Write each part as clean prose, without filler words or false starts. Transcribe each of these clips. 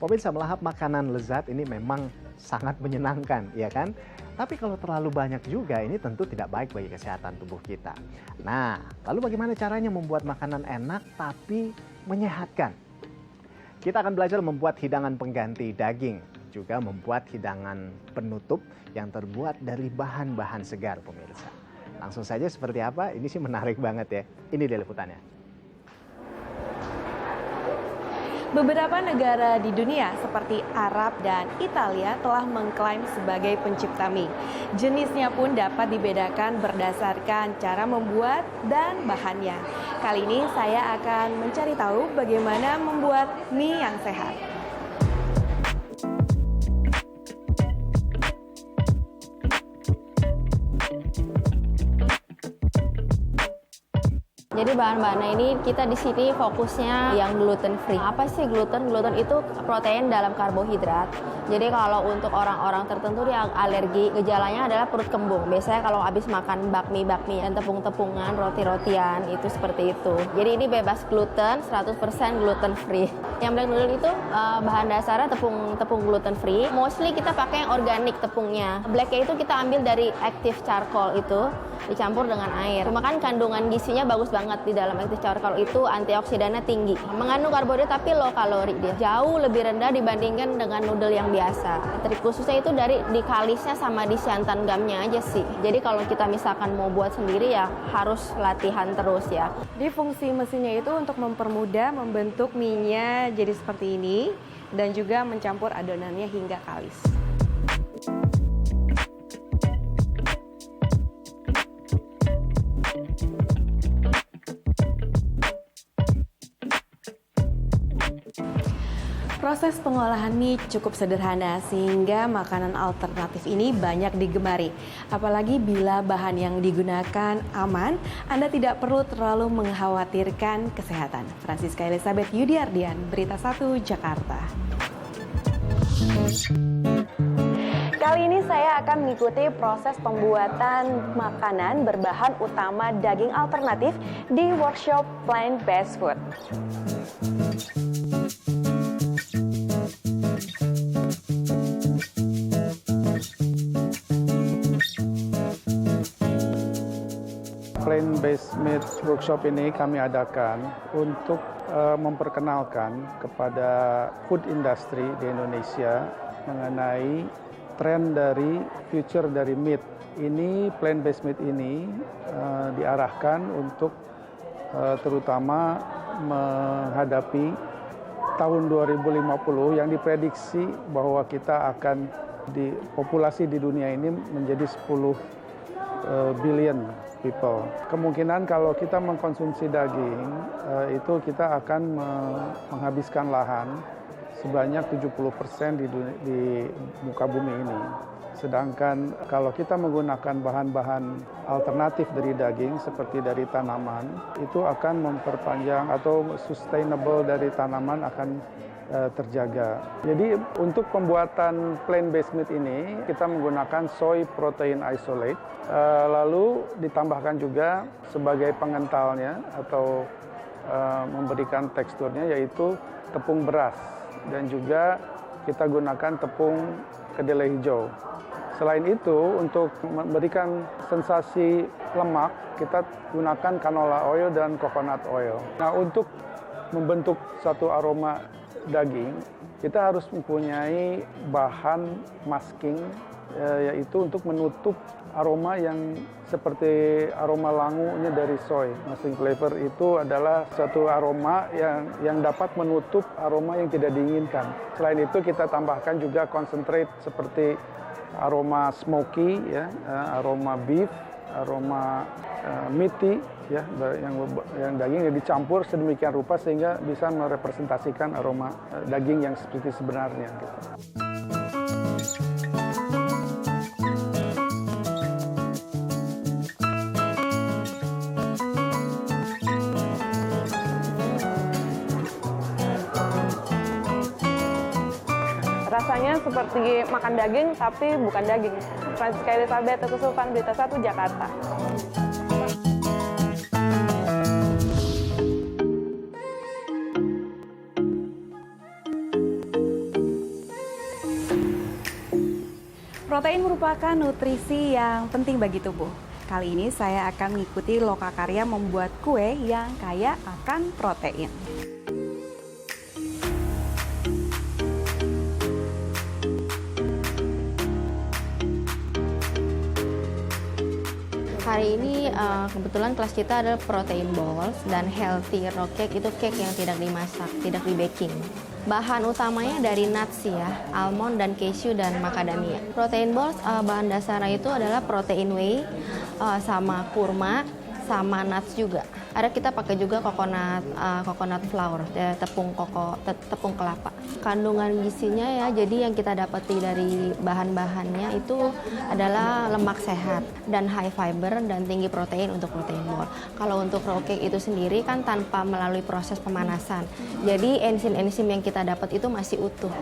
Pemirsa, melahap makanan lezat ini memang sangat menyenangkan, ya kan? Tapi kalau terlalu banyak juga ini tentu tidak baik bagi kesehatan tubuh kita. Nah, lalu bagaimana caranya membuat makanan enak tapi menyehatkan? Kita akan belajar membuat hidangan pengganti daging, juga membuat hidangan penutup yang terbuat dari bahan-bahan segar, pemirsa. Langsung saja seperti apa? Ini sih menarik banget ya. Ini dia liputannya. Beberapa negara di dunia seperti Arab dan Italia telah mengklaim sebagai pencipta mie. Jenisnya pun dapat dibedakan berdasarkan cara membuat dan bahannya. Kali ini saya akan mencari tahu bagaimana membuat mie yang sehat. Jadi bahan-bahannya ini kita di sini fokusnya yang gluten free. Apa sih gluten? Gluten itu protein dalam karbohidrat. Jadi kalau untuk orang-orang tertentu yang alergi, gejalanya adalah perut kembung. Biasanya kalau habis makan bakmi dan tepung-tepungan, roti-rotian itu seperti itu. Jadi ini bebas gluten, 100% gluten free. Yang black noodle itu bahan dasarnya tepung gluten free. Mostly kita pakai yang organik tepungnya. Blacknya itu kita ambil dari active charcoal itu dicampur dengan air. Cuma kan kandungan gizinya bagus banget di dalam active charcoal itu, antioksidannya tinggi. Mengandung karbohidrat tapi low kalori dia. Jauh lebih rendah dibandingkan dengan noodle yang biasa. Trik khususnya itu dari dikalisnya sama di santan gamnya aja sih. Jadi kalau kita misalkan mau buat sendiri ya harus latihan terus ya. Di fungsi mesinnya itu untuk mempermudah membentuk mie-nya jadi seperti ini dan juga mencampur adonannya hingga kalis. Proses pengolahan mie cukup sederhana sehingga makanan alternatif ini banyak digemari. Apalagi bila bahan yang digunakan aman, Anda tidak perlu terlalu mengkhawatirkan kesehatan. Francisca Elizabeth Yudiardian, Berita 1 Jakarta. Kali ini saya akan mengikuti proses pembuatan makanan berbahan utama daging alternatif di workshop Plant-Based Food. Plant-Based Meat Workshop ini kami adakan untuk memperkenalkan kepada food industry di Indonesia mengenai tren dari future dari meat. Ini plant-based meat ini diarahkan untuk terutama menghadapi tahun 2050 yang diprediksi bahwa kita akan populasi di dunia ini menjadi 10 billion people. Kemungkinan kalau kita mengkonsumsi daging, itu kita akan menghabiskan lahan sebanyak 70% di muka bumi ini. Sedangkan kalau kita menggunakan bahan-bahan alternatif dari daging seperti dari tanaman, itu akan memperpanjang atau sustainable dari tanaman akan terjaga. Jadi untuk pembuatan plant-based meat ini kita menggunakan soy protein isolate, lalu ditambahkan juga sebagai pengentalnya atau memberikan teksturnya yaitu tepung beras dan juga kita gunakan tepung kedelai hijau. Selain itu untuk memberikan sensasi lemak kita gunakan canola oil dan coconut oil. Nah untuk membentuk satu aroma daging, kita harus mempunyai bahan masking yaitu untuk menutup aroma yang seperti aroma langunya dari soy. Masking flavor itu adalah suatu aroma yang dapat menutup aroma yang tidak diinginkan. Selain itu kita tambahkan juga concentrate seperti aroma smoky, ya, aroma beef, aroma meaty, ya, yang daging yang dicampur sedemikian rupa sehingga bisa merepresentasikan aroma daging yang seperti sebenarnya. Gitu. Rasanya seperti makan daging tapi bukan daging. Francisca Elizabeth, Kesusupan, Berita 1 Jakarta. Protein merupakan nutrisi yang penting bagi tubuh. Kali ini saya akan mengikuti Lokakarya membuat kue yang kaya akan protein. Hari ini kebetulan kelas kita adalah protein balls dan healthy raw cake, itu cake yang tidak dimasak, tidak di baking. Bahan utamanya dari nuts ya, almond dan cashew dan macadamia. Protein balls bahan dasarnya itu adalah protein whey sama kurma sama nuts juga. Ada kita pakai juga coconut flour, tepung kelapa. Kandungan gizinya ya, jadi yang kita dapati dari bahan-bahannya itu adalah lemak sehat dan high fiber dan tinggi protein untuk protein ball. Kalau untuk raw cake itu sendiri kan tanpa melalui proses pemanasan. Jadi enzim-enzim yang kita dapat itu masih utuh.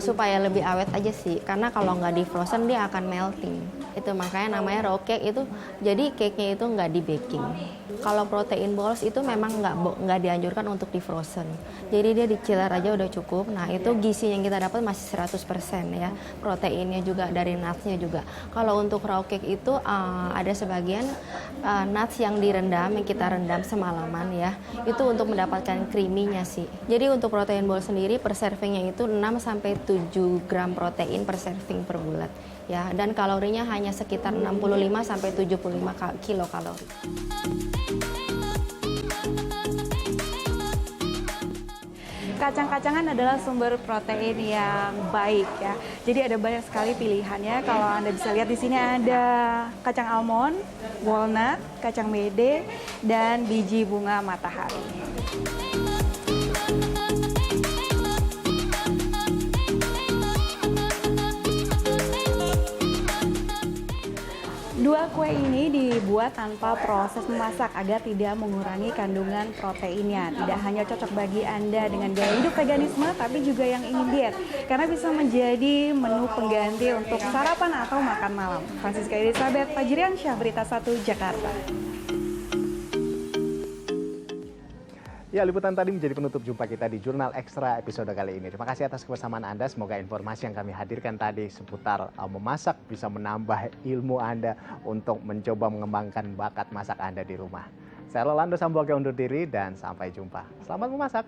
Supaya lebih awet aja sih, karena kalau nggak di frozen dia akan melting. Itu makanya namanya raw cake itu, jadi cake-nya itu nggak di baking. Kalau protein balls itu memang nggak dianjurkan untuk di frozen. Jadi dia di chiller aja udah cukup. Nah itu gizi yang kita dapat masih 100% ya. Proteinnya juga dari nuts-nya juga. Kalau untuk raw cake itu ada sebagian nuts yang direndam, yang kita rendam semalaman ya. Itu untuk mendapatkan creamy-nya sih. Jadi untuk protein ball sendiri per servingnya itu 6-7 gram protein per serving per bulat. Ya, dan kalorinya hanya sekitar 65-75 kilokalori. Kacang-kacangan adalah sumber protein yang baik ya. Jadi ada banyak sekali pilihannya. Kalau Anda bisa lihat di sini ada kacang almond, walnut, kacang mede, dan biji bunga matahari. Dua kue ini dibuat tanpa proses memasak agar tidak mengurangi kandungan proteinnya. Tidak hanya cocok bagi Anda dengan gaya hidup veganisme, tapi juga yang ingin diet. Karena bisa menjadi menu pengganti untuk sarapan atau makan malam. Francisca Elizabeth Fajriansyah, Berita 1, Jakarta. Ya, liputan tadi menjadi penutup jumpa kita di Jurnal Ekstra episode kali ini. Terima kasih atas kebersamaan Anda. Semoga informasi yang kami hadirkan tadi seputar memasak bisa menambah ilmu Anda untuk mencoba mengembangkan bakat masak Anda di rumah. Saya Rolando Sambuaga undur diri dan sampai jumpa. Selamat memasak.